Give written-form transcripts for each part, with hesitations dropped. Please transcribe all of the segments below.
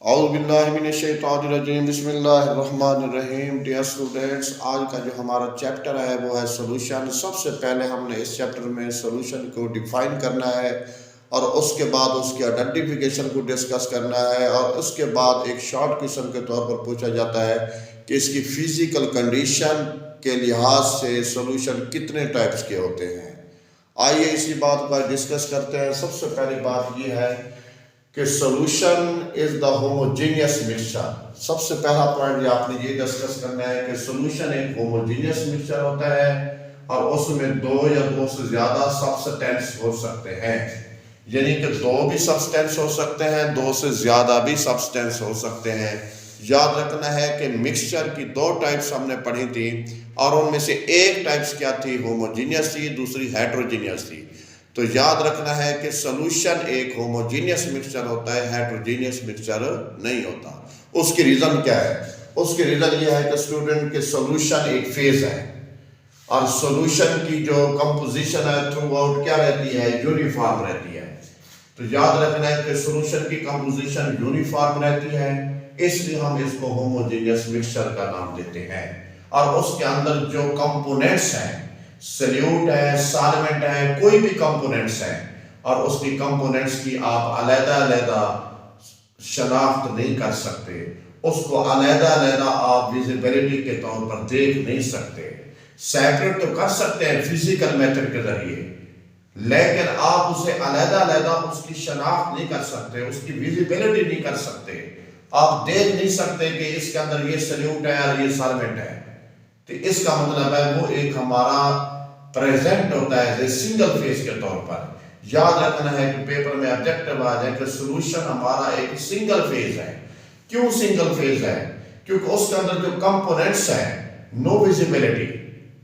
औज़ुबिल्लाहिमिनश्शैतानिर्रजीम बिस्मिल्लाहिर्रहमानिर्रहीम। Dear students, आज का जो हमारा चैप्टर है वो है सोल्यूशन। सबसे पहले हमने इस चैप्टर में सोल्यूशन को डिफाइन करना है और उसके बाद उसकी आइडेंटिफिकेशन को डिस्कस करना है और उसके बाद एक शॉर्ट क्वेश्चन के तौर पर पूछा जाता है कि इसकी फिजिकल कंडीशन के लिहाज से सोल्यूशन कितने टाइप्स के होते हैं। आइए इसी बात पर डिस्कस करते हैं। सबसे पहली बात ये है कि solution is the homogeneous mixture. सबसे पहला पॉइंट आपने ये डिस्कस करना है कि सोल्यूशन एक होमोजेनियस मिक्सचर होता है और उसमें दो या दो से ज्यादा सब्सटेंस हो सकते हैं, यानी कि दो भी सब्सटेंस हो सकते हैं, दो से ज्यादा भी सब्सटेंस हो सकते हैं। याद रखना है कि मिक्सचर की दो टाइप्स हमने पढ़ी थी और उनमें से एक टाइप्स क्या थी, होमोजेनियस थी, दूसरी हेट्रोजेनियस थी। तो याद रखना है कि सोल्यूशन एक होमोजेनियस मिक्सचर होता है, हेट्रोजेनियस मिक्सचर नहीं होता। उसकी रीजन क्या है? उसकी रीजन ये है कि स्टूडेंट के सोल्यूशन एक फेज है और सोल्यूशन की जो कंपोजिशन है थ्रू आउट क्या रहती है, यूनिफॉर्म रहती है। तो याद रखना है कि सोल्यूशन की कंपोजिशन यूनिफॉर्म रहती है, इसलिए हम इसको होमोजेनियस मिक्सचर का नाम देते हैं। और उसके अंदर जो कंपोनेंट्स हैं, सॉल्यूट है, सॉल्वेंट है, कोई भी कंपोनेंट्स है और उसकी कंपोनेंट्स की आप अलग-अलग शनाख्त नहीं कर सकते, उसको अलग-अलग आप विजिबिलिटी के तौर पर देख नहीं सकते। सेपरेट तो कर सकते हैं फिजिकल मेथड के जरिए, लेकिन आप उसे अलग-अलग उसकी शनाख्त नहीं कर सकते, उसकी विजिबिलिटी नहीं कर सकते। आप देख नहीं सकते कि इसके अंदर ये सॉल्यूट है और ये सॉल्वेंट है। तो इसका मतलब है वो एक हमारा प्रेजेंट होता है सिंगल फेज के तौर पर। याद रखना है कि पेपर में ऑब्जेक्टिव आ जाए कि सॉल्यूशन हमारा एक सिंगल फेज है। क्यों सिंगल फेज है? क्योंकि उसके अंदर जो कंपोनेंट्स हैं, नो विजिबिलिटी,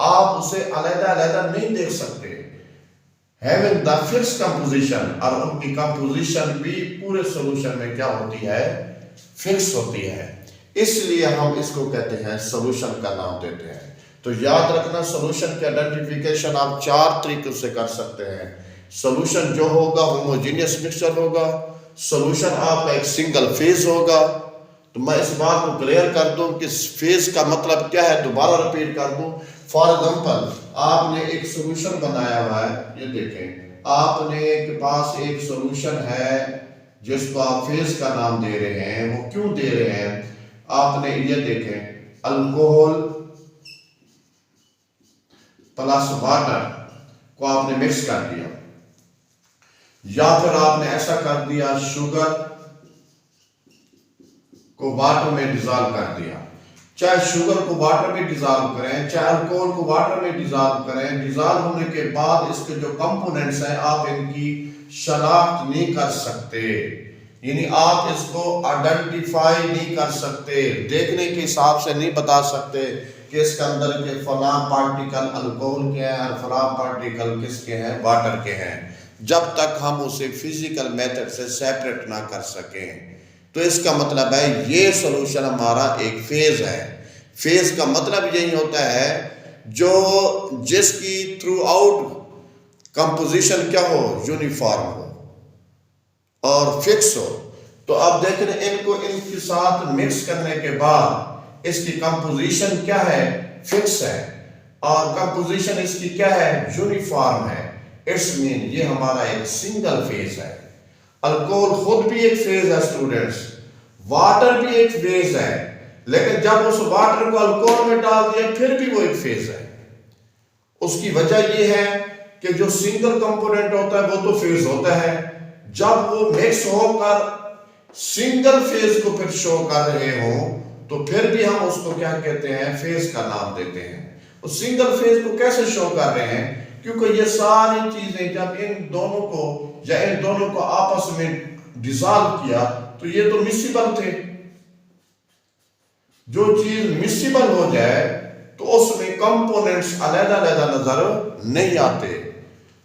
आप उसे अलग-अलग नहीं देख सकते। हैविंग द फिक्स्ड कंपोजिशन, और उनकी कंपोजिशन भी पूरे सॉल्यूशन में क्या होती है, फिक्स होती है, इसलिए हम इसको कहते हैं सोल्यूशन का नाम देते हैं। तो याद रखना, सोल्यूशन की आइडेंटिफिकेशन आप चार तरीकों से कर सकते हैं। सोल्यूशन जो होगा होमोजेनियस मिक्सचर होगा, सोल्यूशन आपका एक सिंगल फेज होगा। तो मैं इस बात को क्लियर कर दूं कि फेज का मतलब क्या है, दोबारा रिपीट कर दूं। फॉर एग्जांपल, आपने एक सोल्यूशन बनाया हुआ है, ये देखें, आपने के पास एक सोल्यूशन है जिसको आप फेज का नाम दे रहे हैं। वो क्यों दे रहे हैं? आपने ये देखें, अल्कोहल प्लस वाटर को आपने मिक्स कर दिया, या फिर आपने ऐसा कर दिया शुगर को वाटर में डिजॉल्व कर दिया। चाहे शुगर को वाटर में डिजॉल्व करें, चाहे अल्कोहल को वाटर में डिजॉल्व करें, डिजॉल्व होने के बाद इसके जो कंपोनेंट्स हैं आप इनकी शनाख्त नहीं कर सकते, यानी आप इसको आइडेंटिफाई नहीं कर सकते, देखने के हिसाब से नहीं बता सकते कि इसके अंदर के फला पार्टिकल अल्कोहल के हैं और फला पार्टिकल किसके हैं, वाटर के हैं, जब तक हम उसे फिजिकल मेथड से सेपरेट ना कर सकें। तो इसका मतलब है ये सॉल्यूशन हमारा एक फेज है। फेज का मतलब यही होता है जो जिसकी थ्रू आउट कंपोजिशन क्या हो, यूनिफॉर्म हो और फिक्स हो। तो अब देख रहे हैं, इनको इनके साथ मिक्स करने के बाद इसकी कंपोजिशन क्या है, फिक्स है, और कंपोजिशन इसकी क्या है, यूनिफॉर्म है। इट्स मीन ये हमारा एक सिंगल फेज है। अल्कोहल खुद भी एक फेज है स्टूडेंट्स, वाटर भी एक फेज है, लेकिन जब उस वाटर को अल्कोहल में डाल दिया फिर भी वो एक फेज है। उसकी वजह ये है कि जो सिंगल कंपोनेंट होता है वो तो फेज होता है, जब वो मिक्स होकर सिंगल फेज को फिर शो कर रहे हो तो फिर भी हम उसको क्या कहते हैं, फेज का नाम देते हैं। उस सिंगल फेज को कैसे शो कर रहे हैं? क्योंकि ये सारी चीजें जब इन दोनों को या इन दोनों को आपस में डिसॉल्व किया तो ये तो मिसिबल थे। जो चीज मिसिबल हो जाए तो उसमें कंपोनेंट्स अलग-अलग नजर नहीं आते।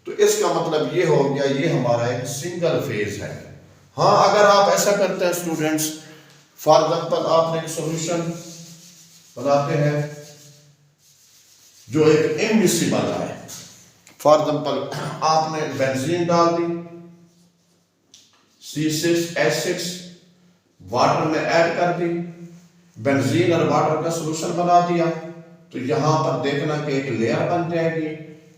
तो इसका मतलब ये हो गया, ये हमारा एक सिंगल फेज है। हाँ, अगर आप ऐसा करते हैं स्टूडेंट्स, फॉर एग्जांपल आपने एक सॉल्यूशन बनाते हैं जो एक इमिसिबल है। फॉर एग्जांपल आपने बेंजीन डाल दी, C6H6 वाटर में ऐड कर दी, बेंजीन और वाटर का सोल्यूशन बना दिया, तो यहां पर देखना कि एक लेयर बन जाएगी।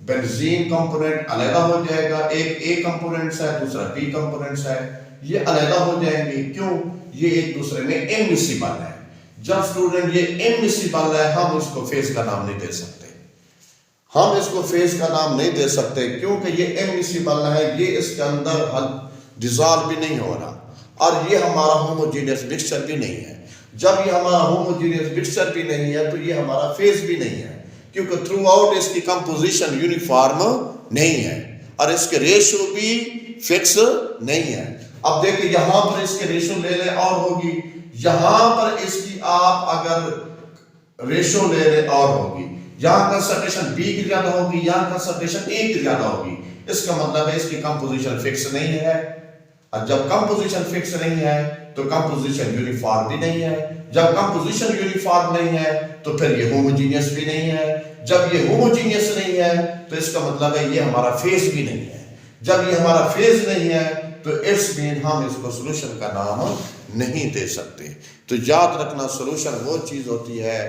बेंजीन कंपोनेंट अलग हो जाएगा, एक ए कंपोनेंट्स है, दूसरा बी कंपोनेंट्स है, ये अलग हो जाएंगे। क्यों? ये एक दूसरे में इनमिसिबल है। जब स्टूडेंट ये इनमिसिबल है, हम इसको फेज का नाम नहीं दे सकते, हम इसको फेज का नाम नहीं दे सकते, क्योंकि ये इनमिसिबल है, ये इसके अंदर डिसॉल्व भी नहीं हो रहा, और ये हमारा होमोजेनियस मिक्सचर भी नहीं है। जब ये हमारा होमोजेनियस मिक्सचर भी नहीं है, तो ये हमारा फेज भी नहीं है, क्योंकि थ्रू आउट इसकी कंपोजिशन यूनिफॉर्म नहीं है और इसके रेशियो भी फिक्स नहीं है। अब देखिए यहां पर इसके रेशियो ले ले और होगी, यहां पर इसकी आप अगर रेशियो ले ले और होगी, यहां कंसंट्रेशन बी की ज्यादा होगी, यहां कंसंट्रेशन ए की ज्यादा होगी। इसका मतलब है इसकी कंपोजिशन फिक्स नहीं है, और जब कंपोजिशन फिक्स नहीं है तो कंपोजिशन यूनिफॉर्म भी नहीं है। जब कंपोजिशन यूनिफॉर्म नहीं है तो फिर ये होमोजेनियस भी नहीं है। जब ये होमोजेनियस नहीं है तो इसका मतलब है ये हमारा फेज भी नहीं है। जब ये हमारा फेज नहीं है तो इट्स मीन हम इसको सॉल्यूशन का नाम नहीं दे सकते। तो याद रखना, सॉल्यूशन वो चीज होती है,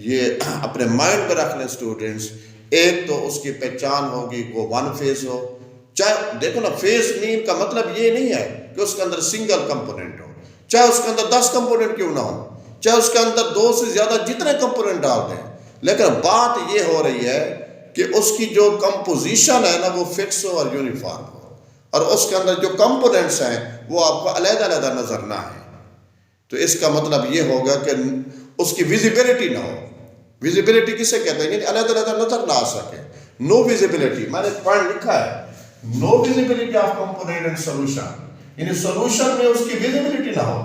ये अपने माइंड में रख लें स्टूडेंट्स। एक तो उसकी पहचान होगी वो वन फेज हो, चाहे देखो ना, फेज मीन का मतलब ये नहीं है कि उसके अंदर सिंगल कंपोनेंट हो, चाहे उसके अंदर 10 कंपोनेंट क्यों ना हो, चाहे उसके अंदर 2 से ज्यादा जितने कंपोनेंट डाल दें, लेकिन बात ये हो रही है कि उसकी जो कंपोजिशन है ना वो फिक्स हो और यूनिफॉर्म हो, और उसके अंदर जो कंपोनेंट्स हैं वो आपको अलग-अलग नजर ना आए। तो इसका मतलब ये होगा कि उसकी विजिबिलिटी ना हो। विजिबिलिटी किसे कहते हैं? अलग-अलग नजर ना आ सके, नो विजिबिलिटी। मैंने पॉइंट लिखा है, no visibility of component in solution, यानी सॉल्यूशन में उसकी विजिबिलिटी ना हो,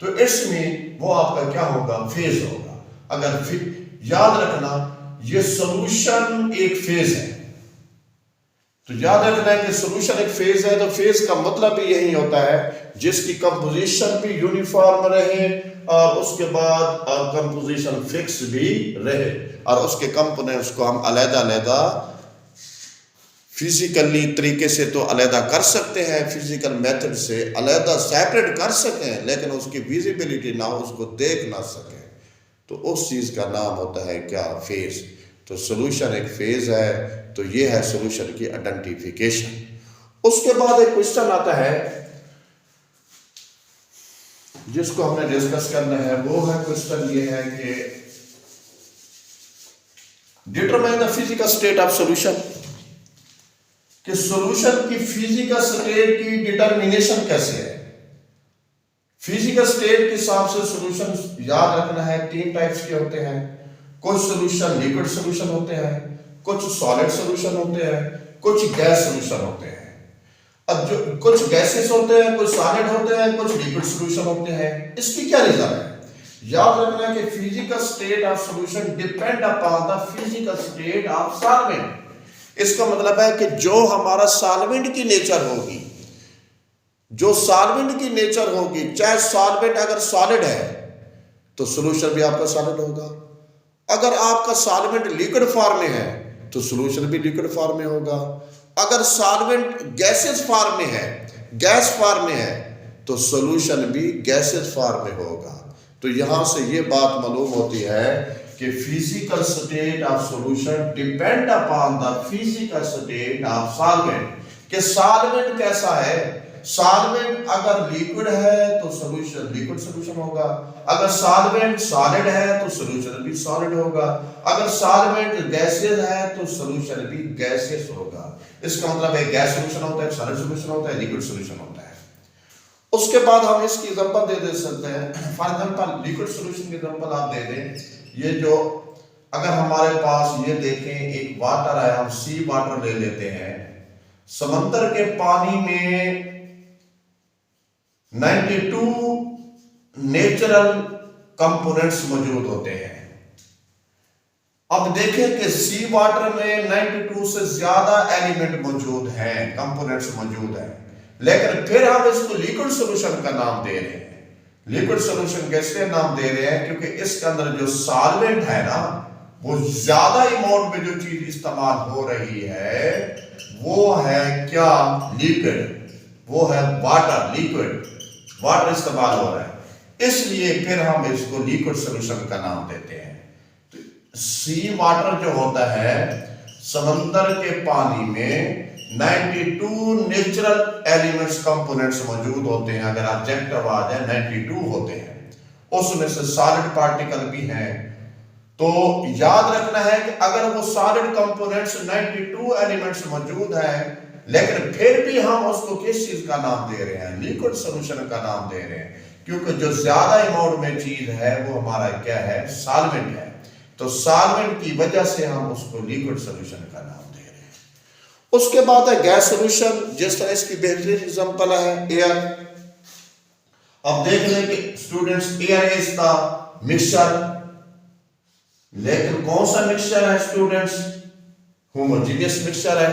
तो इसमें वो आपका क्या होगा? फेज होगा। अगर याद रखना ये सॉल्यूशन एक फेज है, तो याद रखना है कि सॉल्यूशन एक फेज है, तो फेज का मतलब भी यही होता है जिसकी कंपोजिशन भी यूनिफॉर्म रहे और उसके बाद कंपोजिशन फिक्स भी रहे, और उसके कंपोनेंट्स को हम अलग-अलग फिजिकली तरीके से तो अलहदा कर सकते हैं, फिजिकल मेथड से अलहदा सेपरेट कर सकें, लेकिन उसकी विजिबिलिटी ना हो, उसको देख ना सकें, तो उस चीज़ का नाम होता है क्या? फेज। तो सॉल्यूशन एक फेज है, तो ये है सॉल्यूशन की आइडेंटिफिकेशन। उसके बाद एक क्वेश्चन आता है जिसको हमने डिस्कस करना है, वो है क्वेश्चन ये है कि determine the physical state of solution, कि सॉल्यूशन की फिजिकल स्टेट की डिटर्मिनेशन कैसे है। फिजिकल स्टेट के हिसाब से सॉल्यूशन याद रखना है 3 टाइप्स के होते हैं। कुछ सॉल्यूशन लिक्विड सॉल्यूशन होते हैं, कुछ सॉलिड सॉल्यूशन होते हैं, कुछ गैस सॉल्यूशन होते हैं। अब जो कुछ गैसेस होते हैं, कुछ सॉलिड होते हैं, कुछ लिक्विड सॉल्यूशन होते हैं। इसकी क्या रीजन है? याद रखना कि physical state of solution depend upon the physical state of solvent. इसका मतलब है कि जो हमारा सॉल्वेंट की नेचर होगी, जो सॉल्वेंट की नेचर होगी, चाहे सॉल्वेंट अगर सॉलिड है तो सॉल्यूशन भी आपका सॉलिड होगा, अगर आपका सॉल्वेंट लिक्विड फॉर्म में है तो सॉल्यूशन भी लिक्विड फॉर्म में होगा, अगर सॉल्वेंट गैसेस फॉर्म में है, गैस फॉर्म में है, तो सॉल्यूशन भी गैसेस फॉर्म में होगा। तो यहां से ये बात मालूम होती है कि physical state of solution depend upon the physical state of solvent, कि सॉल्वेंट कैसा है। सॉल्वेंट अगर लिक्विड है तो सॉल्यूशन लिक्विड सॉल्यूशन होगा, अगर सॉल्वेंट सॉलिड है तो सॉल्यूशन भी सॉलिड होगा, अगर सॉल्वेंट गैसेस है तो सॉल्यूशन भी गैसेस होगा। इसका मतलब है गैस सॉल्यूशन होता है, सॉलिड सॉल्यूशन होता है, लिक्विड सॉल्यूशन होता है। उसके बाद हम इसकी एग्जांपल दे सकते हैं। फॉर एग्जांपल लिक्विड सॉल्यूशन की एग्जांपल आप दे दें, ये जो अगर हमारे पास ये देखें एक वाटर है, हम सी वाटर ले लेते हैं, समंदर के पानी में 92 नेचुरल कंपोनेंट्स मौजूद होते हैं। अब देखें कि सी वाटर में 92 से ज्यादा एलिमेंट मौजूद हैं, कंपोनेंट्स मौजूद हैं, लेकिन फिर हम इसको लिक्विड सॉल्यूशन का नाम दे रहे हैं। लिक्विड सॉल्यूशन कैसे नाम दे रहे हैं? क्योंकि इसके अंदर जो सॉल्वेंट है ना, वो ज्यादा अमाउंट में जो चीज इस्तेमाल हो रही है वो है क्या? लिक्विड, वो है वाटर, लिक्विड वाटर इस्तेमाल हो रहा है। इसलिए फिर हम इसको लिक्विड सोल्यूशन का नाम देते हैं। तो सी वाटर जो होता है, समंदर के पानी में 92 नेचुरल एलिमेंट्स कंपोनेंट्स मौजूद होते हैं। अगर ऑब्जेक्टिव आ जाए 92 होते हैं, उसमें से सॉलिड पार्टिकल भी हैं। तो याद रखना है कि अगर वो सॉलिड कंपोनेंट्स 92 एलिमेंट्स मौजूद हैं, लेकिन फिर भी हम उसको किस चीज का नाम दे रहे हैं? लिक्विड सोल्यूशन का नाम दे रहे हैं, क्योंकि जो ज्यादा अमाउंट में चीज है वो हमारा क्या है? सॉल्वेंट है। तो सॉल्वेंट की वजह से हम उसको लिक्विड सोल्यूशन का नाम दे रहे हैं। उसके बाद है गैस सोल्यूशन, जिस तरह इसकी बेहतरीन एग्जांपल है एयर। अब देख लें कि students, air is the mixture, लेकिन कौन सा मिक्सचर है स्टूडेंट्स? होमोजेनियस मिक्सचर है।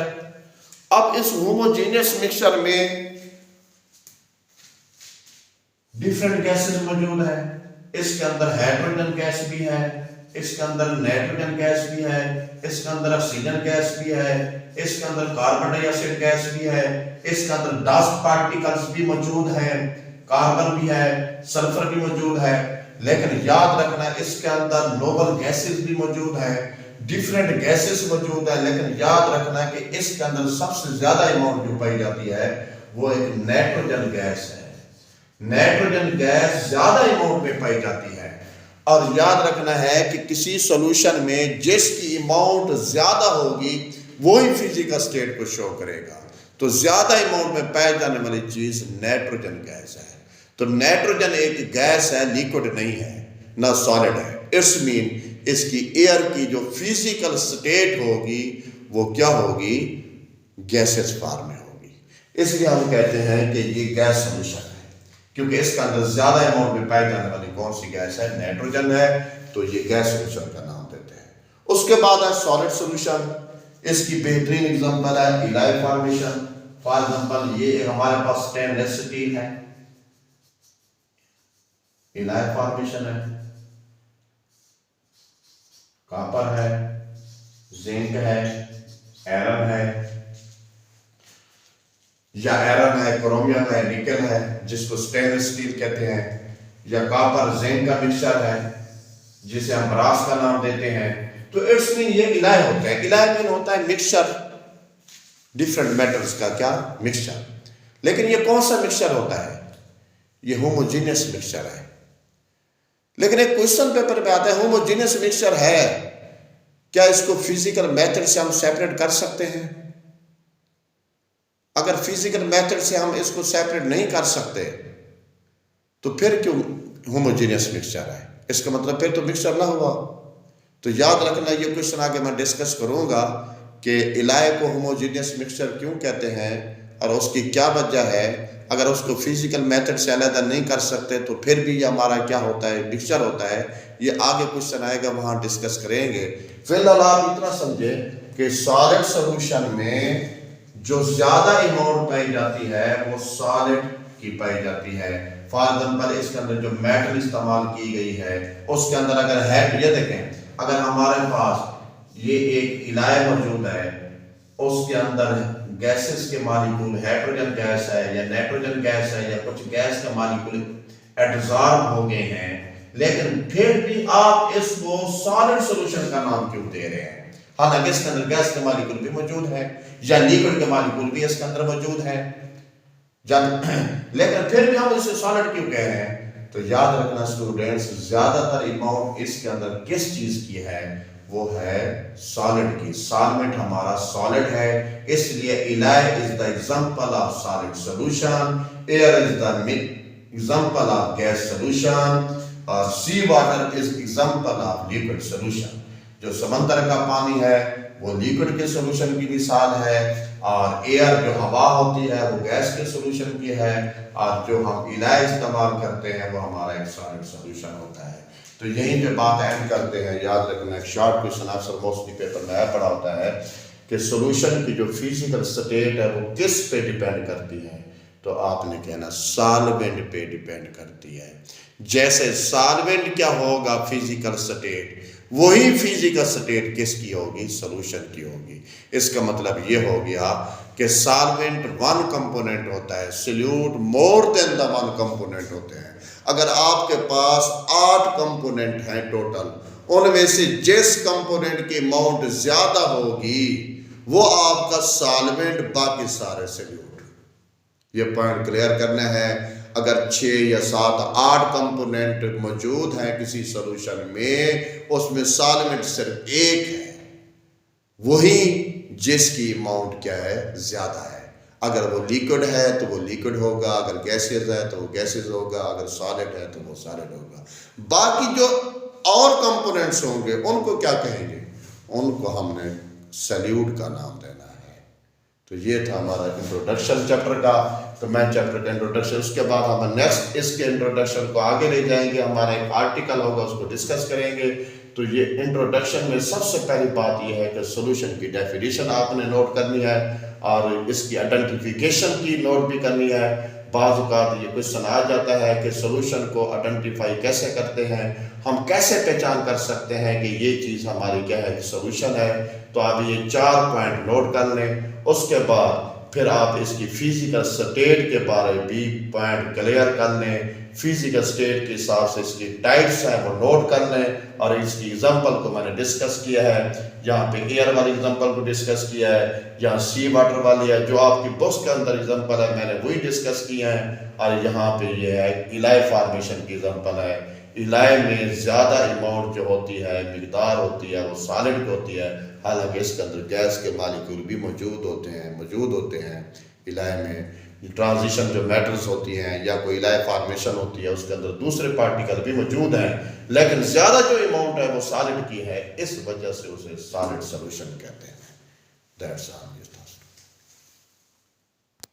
अब इस होमोजेनियस मिक्सचर में डिफरेंट गैसेस मौजूद है। इसके अंदर हाइड्रोजन गैस भी है, इसके अंदर नाइट्रोजन गैस भी है, इसके अंदर ऑक्सीजन गैस भी है, इसके अंदर कार्बन डाइऑक्साइड गैस भी है, इसके अंदर डस्ट पार्टिकल्स भी मौजूद हैं, कार्बन भी है, सल्फर भी मौजूद है। लेकिन याद रखना, इसके अंदर नोबल गैसेस भी मौजूद है, डिफरेंट गैसेस मौजूद है। लेकिन याद रखना कि इसके अंदर सबसे ज्यादा अमाउंट जो पाई जाती है वो एक नाइट्रोजन गैस है। नाइट्रोजन गैस ज्यादा अमाउंट में पाई जाती है। और याद रखना है कि किसी सॉल्यूशन में जिसकी अमाउंट ज्यादा होगी वही फिजिकल स्टेट को शो करेगा। तो ज्यादा अमाउंट में पाई जाने वाली चीज नाइट्रोजन गैस है। तो नाइट्रोजन एक गैस है, लिक्विड नहीं है, ना सॉलिड है। इट्स मीन इसकी एयर की जो फिजिकल स्टेट होगी वो क्या होगी? गैसेस फॉर्म में होगी। इसलिए हम कहते हैं कि ये गैस सॉल्यूशन है, क्योंकि इसका अंदर ज्यादा अमाउंट में पाई जाने वाली कौन सी गैस है? नाइट्रोजन है। तो ये गैस सॉल्यूशन का नाम देते हैं। उसके बाद है सॉलिड सॉल्यूशन। इसकी बेहतरीन एग्जांपल है इलाई फॉर्मेशन। फॉर एग्जांपल, ये हमारे पास स्टेनलेस स्टील है, इलाई फॉर्मेशन है, कॉपर है, जिंक है, आयरन है, या आयरन है, क्रोमियम है, निकल है, जिसको स्टेनलेस स्टील कहते हैं, या कॉपर जिंक का मिक्सचर है जिसे हम ब्रास का नाम देते हैं। तो इट्स मीन ये इलाई होता है। इलाई मीन होता है मिक्सचर, डिफरेंट मेटल्स का क्या? मिक्सचर। लेकिन ये कौन सा मिक्सचर होता है? ये होमोजेनियस मिक्सचर है। लेकिन एक क्वेश्चन पेपर पे आता है, होमोजेनियस मिक्सचर है, क्या इसको फिजिकल मेथड से हम सेपरेट कर सकते हैं? अगर फिजिकल मेथड से हम इसको सेपरेट नहीं कर सकते तो फिर क्यों होमोजेनियस मिक्सचर है? इसका मतलब फिर तो मिक्सचर ना हुआ। तो याद रखना, ये क्वेश्चन आगे मैं डिस्कस करूंगा कि इलाई को होमोजेनियस मिक्सचर क्यों कहते हैं और उसकी क्या वजह है। अगर उसको फिजिकल मेथड से अलग नहीं कर सकते तो फिर भी ये हमारा क्या होता है? मिक्सचर होता है। ये आगे क्वेश्चन आएगा, वहां डिस्कस करेंगे। फिलहाल आप इतना समझे कि सॉलिड सॉल्यूशन में जो ज्यादा अमाउंट पाई जाती है वो सॉलिड की पाई जाती है। फॉर एग्जांपल, इसके अंदर जो मेटल इस्तेमाल की गई है उसके अंदर अगर है, ये देखें, अगर हमारे पास ये एक इलाई मौजूद है, उसके अंदर गैसेस के मॉलिक्यूल, हाइड्रोजन गैस है या नाइट्रोजन गैस है या कुछ गैस के मॉलिक्यूल एब्जॉर्ब हो गए हैं, लेकिन फिर भी आप इसको सॉलिड सॉल्यूशन का नाम क्यों दे रहे हैं? हालांकि इसके अंदर गैस के मॉलिक्यूल भी मौजूद है या लिक्विड के मॉलिक्यूल भी इसके अंदर मौजूद है, लेकिन फिर भी हम इसे सॉलिड क्यों कह रहे हैं? तो याद रखना स्टूडेंट्स, ज्यादातर अमाउंट इसके अंदर किस चीज की है? वो है सॉलिड की। सॉल्वेंट हमारा सॉलिड है, इसलिए alloy is the example of solid solution, air is the example of gas solution, और sea water is example of liquid solution. जो समंदर का पानी है वो लिक्विड के सॉल्यूशन की मिसाल है, और एयर जो हवा होती है वो गैस के सॉल्यूशन की है, और जो हम इलाई इस्तेमाल करते हैं वो हमारा एक सॉलिड सॉल्यूशन होता है। तो यहीं पे बात एंड करते हैं। याद रखना, एक short question answer mostly paper में पढ़ा होता है कि सॉल्यूशन की जो फिजिकल स्टेट है वो किस पे डिपेंड करती है? तो आपने कहना सॉल्वेंट पे डिपेंड करती है। जैसे सॉल्वेंट क्या होगा? फिजिकल स्टेट, वही फिजिकल स्टेट किसकी होगी? सॉल्यूशन की होगी। इसका मतलब ये हो गया कि सॉल्वेंट वन कंपोनेंट होता है, solute more than the one component होते हैं। अगर आपके पास 8 कंपोनेंट हैं टोटल, उनमें से जिस कंपोनेंट की अमाउंट ज़्यादा होगी वो आपका सॉल्वेंट, बाकी सारे सॉल्यूट। ये पॉइंट क्लियर करना है। अगर 6 या 7 8 कंपोनेंट मौजूद हैं किसी सॉल्यूशन में, उसमें सॉल्वेंट सिर्फ एक है, वही जिसकी अमाउंट क्या है, ज़्यादा है। अगर वो लिक्विड है तो वो लिक्विड होगा, अगर गैसेज है तो वो गैसेज होगा, अगर सॉलिड है तो वो सॉलिड होगा। बाकी जो और कंपोनेंट्स होंगे उनको क्या कहेंगे, उनको हमने सॉल्यूट का नाम देना है। तो ये था हमारा इंट्रोडक्शन चैप्टर का। तो मैं चैप्टर का इंट्रोडक्शन, उसके बाद हम नेक्स्ट इसके इंट्रोडक्शन को आगे ले जाएंगे, हमारा एक आर्टिकल होगा उसको डिस्कस करेंगे। तो ये इंट्रोडक्शन में सबसे पहली बात यह है कि सॉल्यूशन की डेफिनेशन आपने नोट करनी है और इसकी आइडेंटिफिकेशन की नोट भी करनी है। बाज़ औक़ात ये क्वेश्चन आ जाता है कि सॉल्यूशन को आइडेंटिफाई कैसे करते हैं, हम कैसे पहचान कर सकते हैं कि ये चीज़ हमारी क्या है, सॉल्यूशन है। तो आप ये 4 पॉइंट नोट कर लें। उसके बाद फिर आप इसकी फिजिकल स्टेट के बारे में भी पॉइंट क्लियर कर लें। फिजिकल स्टेट के हिसाब से इसकी टाइप्स हैं वो नोट कर लें। और इसकी एग्जांपल को मैंने डिस्कस किया है, यहाँ पे एयर वाली एग्जांपल को डिस्कस किया है, यहाँ सी वाटर वाली है, जो आपकी बुक्स के अंदर एग्जांपल है मैंने वही डिस्कस किया है। और यहाँ पे ये है इलाई फॉर्मेशन की एग्जांपल है। इलाई में ज़्यादा अमाउंट जो होती है, मिकदार होती है, वो सॉलिड होती है, हालांकि इसके अंदर गैस के मालिक्यूल भी मौजूद होते हैं। इलाई में ट्रांजिशन जो मैटर्स होती हैं या कोई इलाई फॉर्मेशन होती है, उसके अंदर दूसरे पार्टिकल भी मौजूद हैं, लेकिन ज़्यादा जो अमाउंट है वो सॉलिड की है, इस वजह से उसे सॉलिड सॉल्यूशन कहते हैं। That's all.